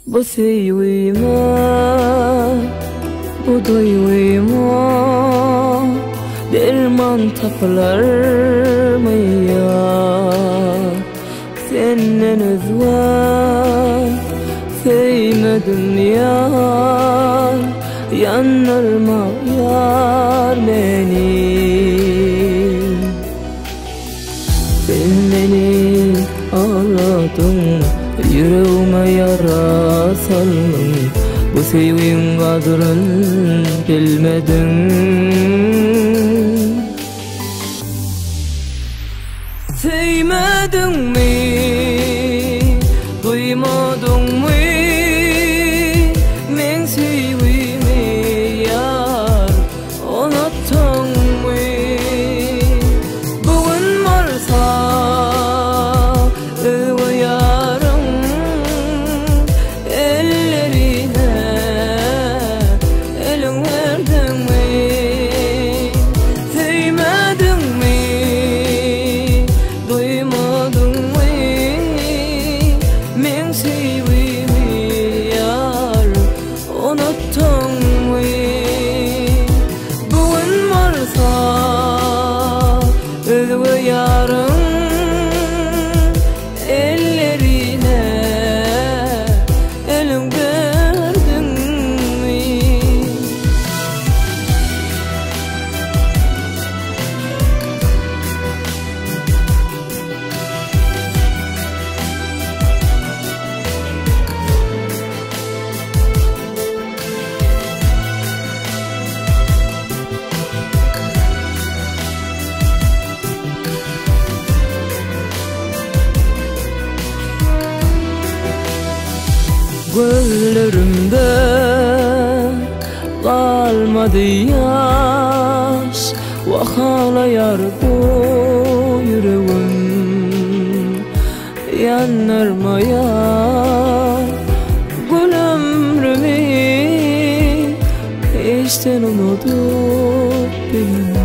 Bu sevgime, bu duyguma derman tapılar mı ya? Senden özve sevmedim yar, yanırma yar benim. Sen beni ağladın, yüreğime yara saldın. Bu sevgin kadrın bilmedin. Sevmedin mi? Duymadın mı? Men sevgimi yar, unuttun mu? Bugün varsa öve yarın ellerine elin verdin mi? Sevmedin mi? Duymadın mı? Men sevgimi yar, unuttun mu? Bugün varsa öve yarın ellerine elin verdin mi? Gözlerimde kalmadı yaş, vakalayar bu yüreğim. Yanırma yar, gül ömrümü işten unutup bilmem.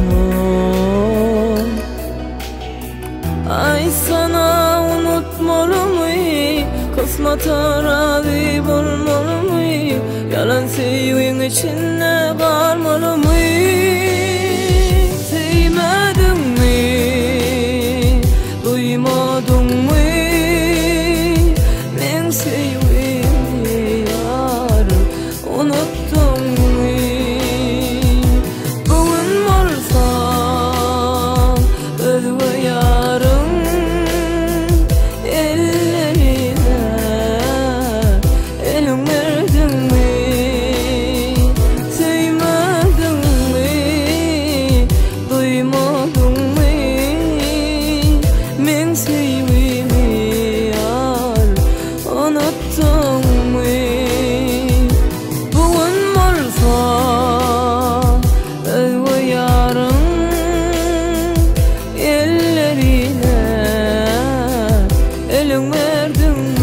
Ay sana unutmalı mı? Kısmet arazi bulmalı mı? Yalan sevgin içinde kalmalı mı? Sevmedin mi? Duymadın mı? Men sevgimi yar, unuttun mu? Bugün varsa özve yarın ellerine elin verdin mi? Sevmedin mi? Duymadın mı? Men sevgimi yar, unuttun mu? Bugün varsa özve yarın ellerine elin verdin mi?